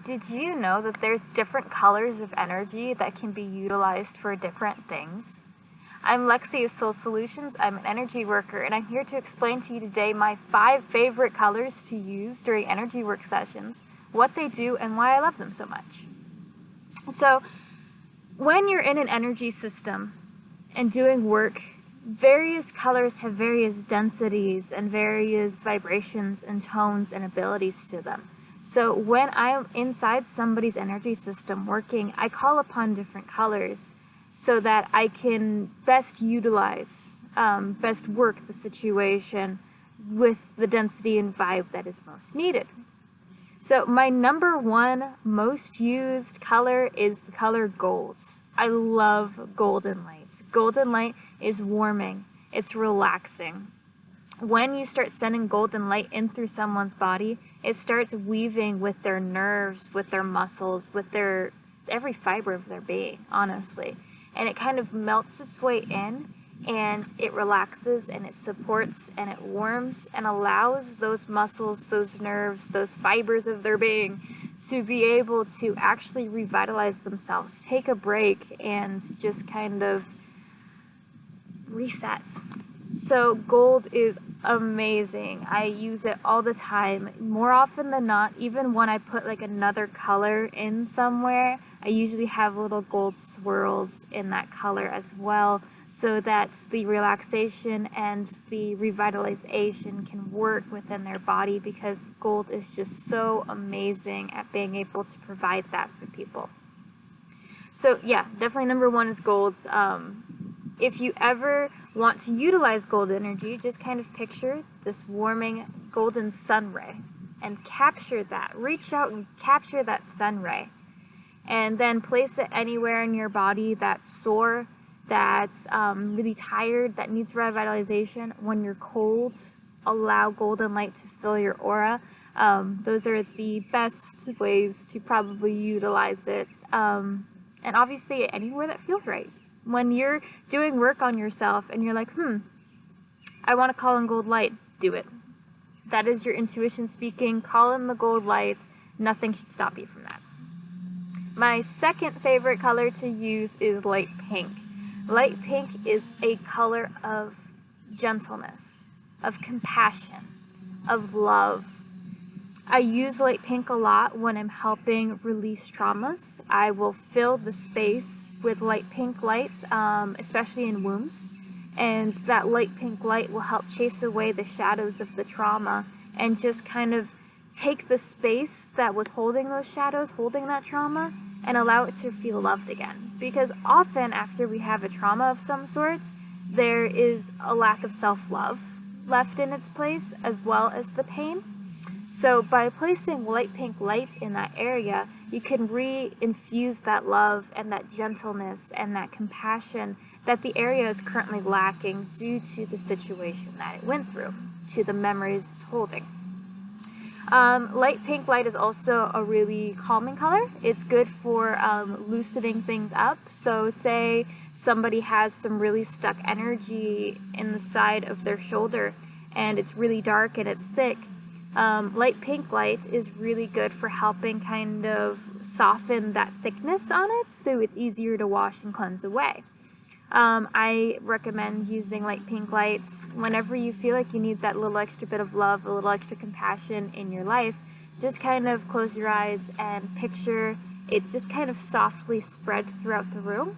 Did you know that there's different colors of energy that can be utilized for different things? I'm Lexi of Soul Solutions. I'm an energy worker, and I'm here to explain to you today my 5 favorite colors to use during energy work sessions, what they do, and why I love them so much. So, when you're in an energy system and doing work, various colors have various densities and various vibrations and tones and abilities to them. So when I'm inside somebody's energy system working, I call upon different colors so that I can best utilize, best work the situation with the density and vibe that is most needed. So my number 1 most used color is the color gold. I love golden light. Golden light is warming. It's relaxing. When you start sending golden light in through someone's body, it starts weaving with their nerves, with their muscles, with their every fiber of their being, honestly. And it kind of melts its way in, and it relaxes, and it supports, and it warms, and allows those muscles, those nerves, those fibers of their being to be able to actually revitalize themselves, take a break, and just kind of reset. So gold is amazing. I use it all the time. More often than not, even when I put like another color in somewhere, I usually have little gold swirls in that color as well, so that the relaxation and the revitalization can work within their body, because gold is just so amazing at being able to provide that for people. So yeah, definitely number 1 is gold. If you ever want to utilize gold energy, just kind of picture this warming golden sun ray and capture that. Reach out and capture that sun ray. And then place it anywhere in your body that's sore, that's really tired, that needs revitalization. When you're cold, allow golden light to fill your aura. Those are the best ways to probably utilize it. And obviously anywhere that feels right. When you're doing work on yourself and you're like, I want to call in gold light, do it. That is your intuition speaking. Call in the gold light. Nothing should stop you from that. My second favorite color to use is light pink. Light pink is a color of gentleness, of compassion, of love. I use light pink a lot when I'm helping release traumas. I will fill the space with light pink lights, especially in wombs, and that light pink light will help chase away the shadows of the trauma and just kind of take the space that was holding those shadows, holding that trauma, and allow it to feel loved again. Because often after we have a trauma of some sort, there is a lack of self-love left in its place, as well as the pain. So by placing light pink light in that area, you can re-infuse that love and that gentleness and that compassion that the area is currently lacking due to the situation that it went through, to the memories it's holding. Light pink light is also a really calming color. It's good for loosening things up. So say somebody has some really stuck energy in the side of their shoulder and it's really dark and it's thick. Light pink light is really good for helping kind of soften that thickness on it, so it's easier to wash and cleanse away. I recommend using light pink lights whenever you feel like you need that little extra bit of love, a little extra compassion in your life. Just kind of close your eyes and picture it just kind of softly spread throughout the room,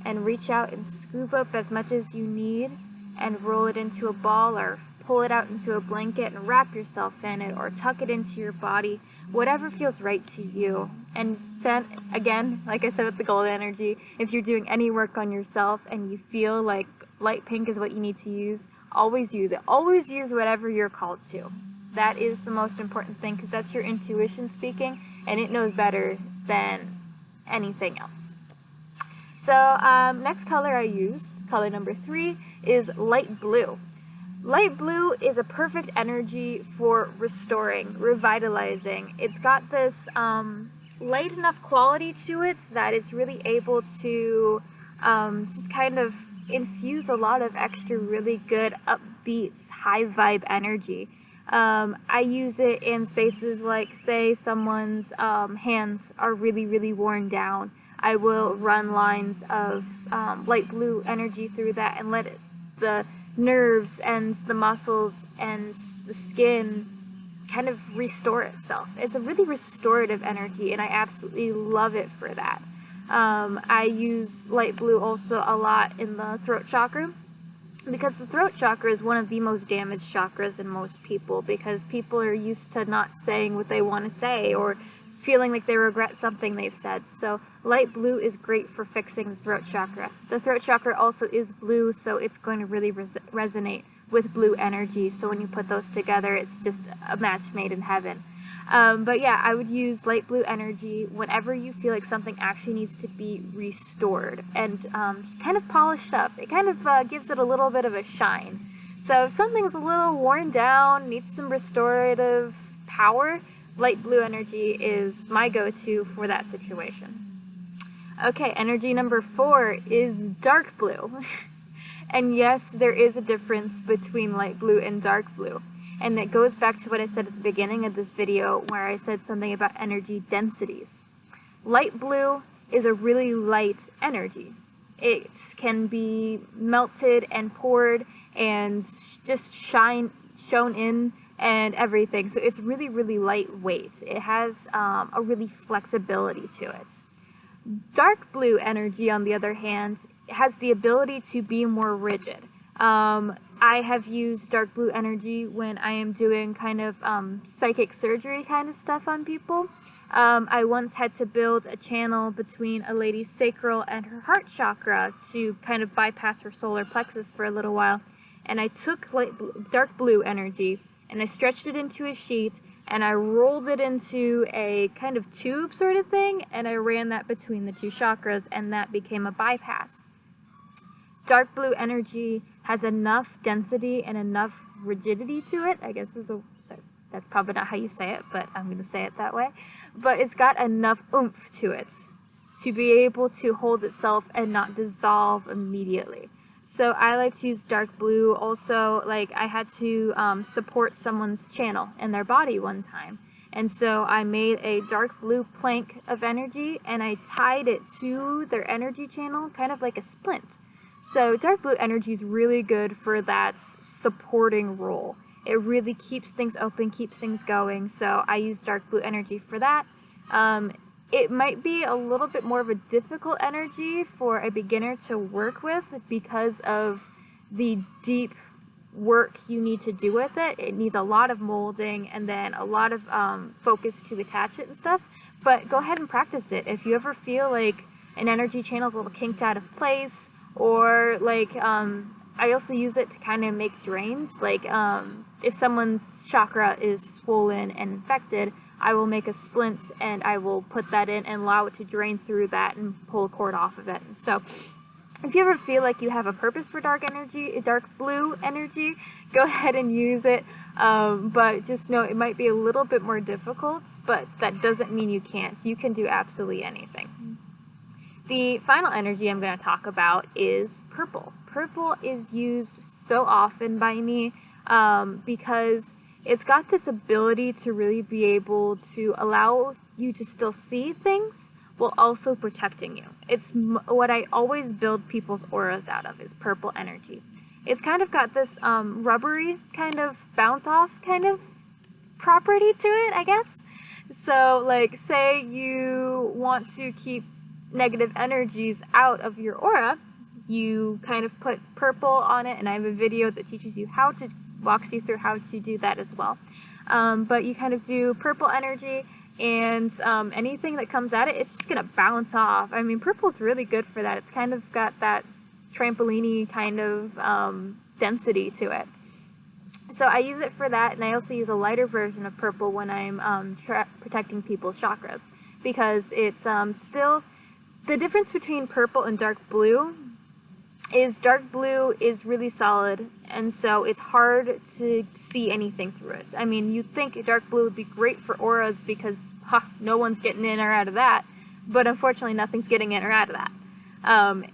and reach out and scoop up as much as you need and roll it into a ball, or pull it out into a blanket and wrap yourself in it, or tuck it into your body, whatever feels right to you. And then, again, like I said with the gold energy, if you're doing any work on yourself and you feel like light pink is what you need to use, always use it. Always use whatever you're called to. That is the most important thing, because that's your intuition speaking, and it knows better than anything else. So next color I used, color number 3, is light blue. Light blue is a perfect energy for restoring, revitalizing. It's got this light enough quality to it that it's really able to just kind of infuse a lot of extra really good, upbeat, high vibe energy. I use it in spaces like, say, someone's hands are really, really worn down. I will run lines of light blue energy through that and let the nerves and the muscles and the skin kind of restore itself. It's a really restorative energy, and I absolutely love it for that. I use light blue also a lot in the throat chakra, because the throat chakra is one of the most damaged chakras in most people, because people are used to not saying what they want to say or feeling like they regret something they've said. So light blue is great for fixing the throat chakra. The throat chakra also is blue, so it's going to really resonate with blue energy. So when you put those together, it's just a match made in heaven. But yeah, I would use light blue energy whenever you feel like something actually needs to be restored and kind of polished up. It kind of gives it a little bit of a shine. So if something's a little worn down, needs some restorative power, light blue energy is my go-to for that situation. Okay, energy number 4 is dark blue. And yes, there is a difference between light blue and dark blue. And it goes back to what I said at the beginning of this video, where I said something about energy densities. Light blue is a really light energy. It can be melted and poured and just shown in and everything. So it's really, really lightweight. It has a really flexibility to it. Dark blue energy, on the other hand, has the ability to be more rigid. I have used dark blue energy when I am doing kind of psychic surgery kind of stuff on people. I once had to build a channel between a lady's sacral and her heart chakra to kind of bypass her solar plexus for a little while. And I took dark blue energy and I stretched it into a sheet and I rolled it into a kind of tube sort of thing, and I ran that between the two chakras, and that became a bypass. Dark blue energy has enough density and enough rigidity to it. I guess that's probably not how you say it, but I'm going to say it that way. But it's got enough oomph to it to be able to hold itself and not dissolve immediately. So I like to use dark blue. Also, like, I had to support someone's channel in their body one time. And so I made a dark blue plank of energy and I tied it to their energy channel, kind of like a splint. So dark blue energy is really good for that supporting role. It really keeps things open, keeps things going. So I use dark blue energy for that. It might be a little bit more of a difficult energy for a beginner to work with because of the deep work you need to do with it. It needs a lot of molding and then a lot of focus to attach it and stuff. But go ahead and practice it. If you ever feel like an energy channel is a little kinked out of place, or like I also use it to kind of make drains. Like if someone's chakra is swollen and infected, I will make a splint and I will put that in and allow it to drain through that and pull a cord off of it. So if you ever feel like you have a purpose for dark blue energy, go ahead and use it. But just know it might be a little bit more difficult, but that doesn't mean you can't. You can do absolutely anything. The final energy I'm going to talk about is purple. Purple is used so often by me because it's got this ability to really be able to allow you to still see things while also protecting you. It's what I always build people's auras out of, is purple energy. It's kind of got this rubbery kind of bounce off kind of property to it, I guess. So like, say you want to keep negative energies out of your aura, you kind of put purple on it, and I have a video that teaches you how to, walks you through how to do that as well. But you kind of do purple energy, and anything that comes at it, it's just gonna bounce off. I mean, purple's really good for that. It's kind of got that trampoline-y kind of density to it. So I use it for that, and I also use a lighter version of purple when I'm protecting people's chakras, because it's still, the difference between purple and dark blue is really solid, and so it's hard to see anything through it. I mean, you'd think dark blue would be great for auras because no one's getting in or out of that, but unfortunately nothing's getting in or out of that.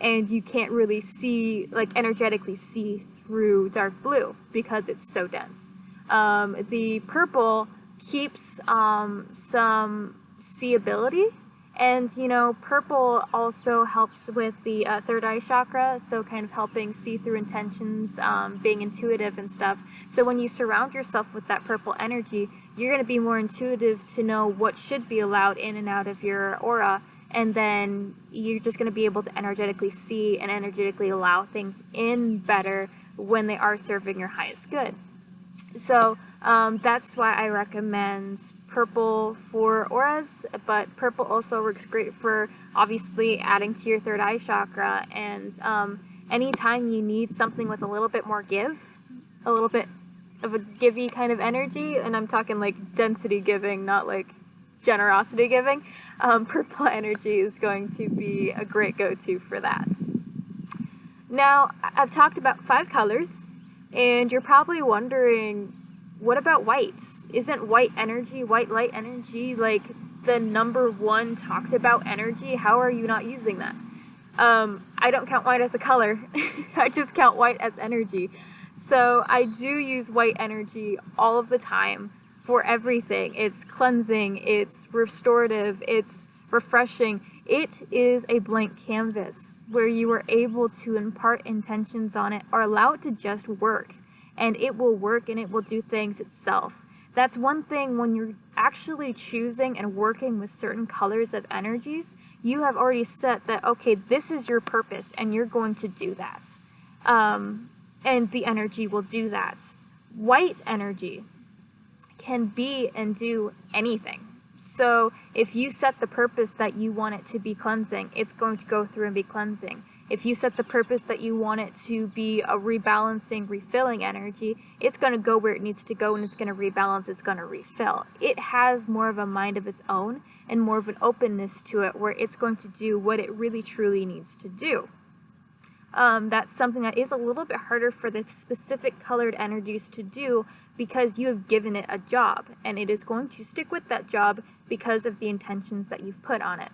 And you can't really see, like, energetically see through dark blue because it's so dense. The purple keeps some seeability, and you know, purple also helps with the third eye chakra, so kind of helping see through intentions, being intuitive and stuff. So when you surround yourself with that purple energy, you're going to be more intuitive to know what should be allowed in and out of your aura, and then you're just going to be able to energetically see and energetically allow things in better when they are serving your highest good. So that's why I recommend purple for auras, but purple also works great for obviously adding to your third eye chakra, and anytime you need something with a little bit more give, a little bit of a givey kind of energy, and I'm talking like density giving, not like generosity giving, purple energy is going to be a great go-to for that. Now, I've talked about 5 colors, and you're probably wondering, what about white? Isn't white energy, white light energy, like the #1 talked about energy? How are you not using that? I don't count white as a color. I just count white as energy. So I do use white energy all of the time for everything. It's cleansing, it's restorative, it's refreshing. It is a blank canvas where you are able to impart intentions on it or allow it to just work, and it will work and it will do things itself. That's one thing when you're actually choosing and working with certain colors of energies, you have already set that, okay, this is your purpose and you're going to do that. And the energy will do that. White energy can be and do anything. So if you set the purpose that you want it to be cleansing, it's going to go through and be cleansing. If you set the purpose that you want it to be a rebalancing, refilling energy, it's going to go where it needs to go, and it's going to rebalance, it's going to refill. It has more of a mind of its own and more of an openness to it where it's going to do what it really truly needs to do. That's something that is a little bit harder for the specific colored energies to do, because you have given it a job, and it is going to stick with that job because of the intentions that you've put on it.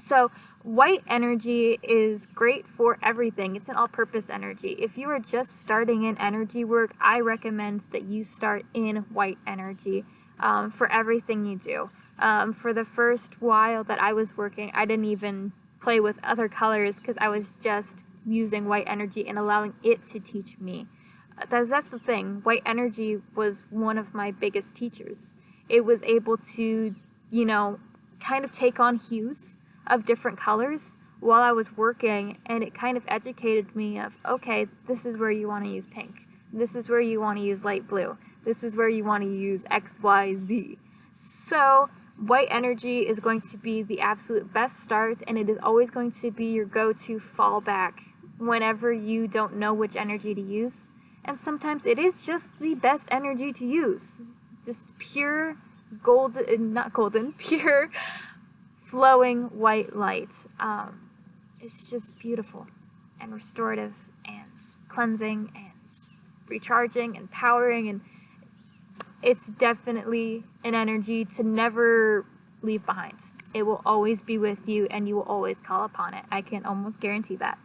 So white energy is great for everything. It's an all-purpose energy. If you are just starting in energy work, I recommend that you start in white energy for everything you do. For the first while that I was working, I didn't even play with other colors because I was just using white energy and allowing it to teach me. That's the thing. White energy was one of my biggest teachers. It was able to, you know, kind of take on hues of different colors while I was working, and it kind of educated me of, okay, this is where you want to use pink. This is where you want to use light blue. This is where you want to use X, Y, Z. So white energy is going to be the absolute best start, and it is always going to be your go-to fallback whenever you don't know which energy to use. And sometimes it is just the best energy to use. Just pure pure flowing white light. It's just beautiful and restorative and cleansing and recharging and powering, and it's definitely an energy to never leave behind. It will always be with you, and you will always call upon it. I can almost guarantee that.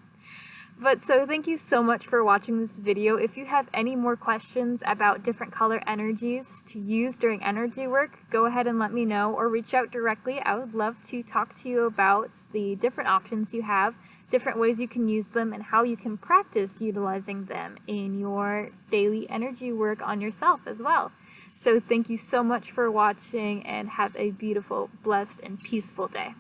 But so thank you so much for watching this video. If you have any more questions about different color energies to use during energy work, go ahead and let me know, or reach out directly. I would love to talk to you about the different options you have, different ways you can use them, and how you can practice utilizing them in your daily energy work on yourself as well. So thank you so much for watching, and have a beautiful, blessed, and peaceful day.